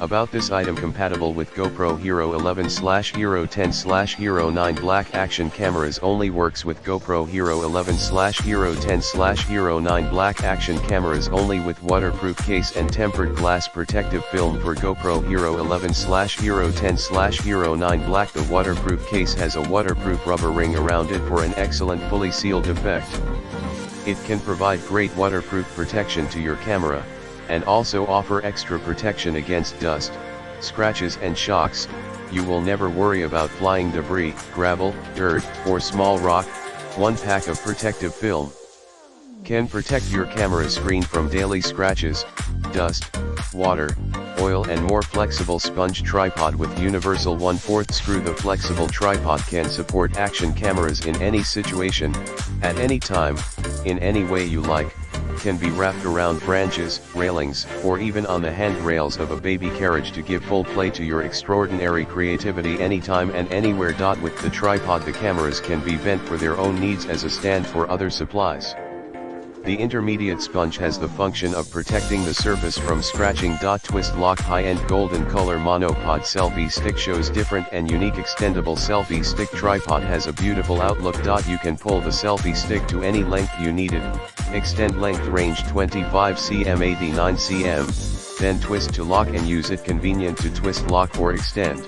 About this item: compatible with GoPro Hero 11/Hero 10/Hero 9 black action cameras. Only works with GoPro Hero 11/Hero 10/Hero 9 black action cameras only, with waterproof case and tempered glass protective film. For GoPro Hero 11/Hero 10/Hero 9 black, the waterproof case has a waterproof rubber ring around it for an excellent fully sealed effect. It can provide great waterproof protection to your camera, and also offer extra protection against dust, scratches and shocks. You will never worry about flying debris, gravel, dirt, or small rock. One pack of protective film can protect your camera screen from daily scratches, dust, water, oil and more. Flexible sponge tripod with universal 1/4 screw. The flexible tripod can support action cameras in any situation, at any time, in any way you like. Can be wrapped around branches, railings, or even on the handrails of a baby carriage to give full play to your extraordinary creativity anytime and anywhere. With the tripod, the cameras can be bent for their own needs as a stand for other supplies. The intermediate sponge has the function of protecting the surface from scratching. Twist lock high-end golden color monopod selfie stick shows different and unique extendable selfie stick. Tripod has a beautiful outlook. You can pull the selfie stick to any length you need it. Extend length range 25 cm 89 cm, then twist to lock and use it. Convenient to twist, lock or extend.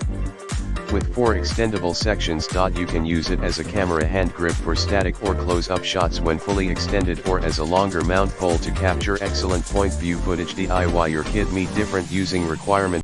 With 4 extendable sections. You can use it as a camera hand grip for static or close-up shots when fully extended, or as a longer mount pole to capture excellent point view footage. DIY your kit. Meet different using requirement.